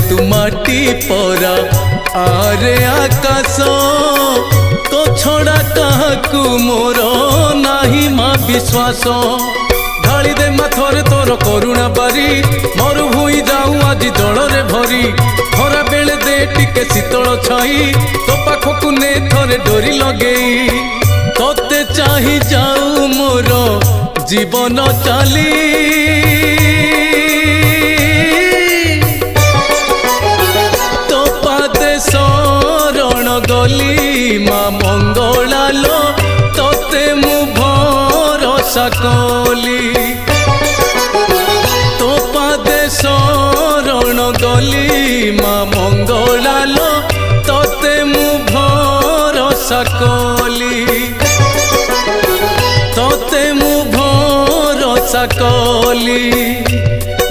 तू माटी परा आरे आकाश तो छड़ा काहाकू मोर नाही माँ विश्वास ढाली दे माथरे तोर करुणा बारी मरु भूई जाऊँ आज जलरे भरी खरा बेले दे टिके शीतल छाई तो पाखकू ने थरे डोरी लगेई तोते चाही जाऊ मोर जीवन चाली तो पादे शरण गली माँ मंगला लो तोते मु भरोसा कली तो पादे शरण गली माँ मंगला लो तोते मु भरोसा कली तोते मु भरोसा कली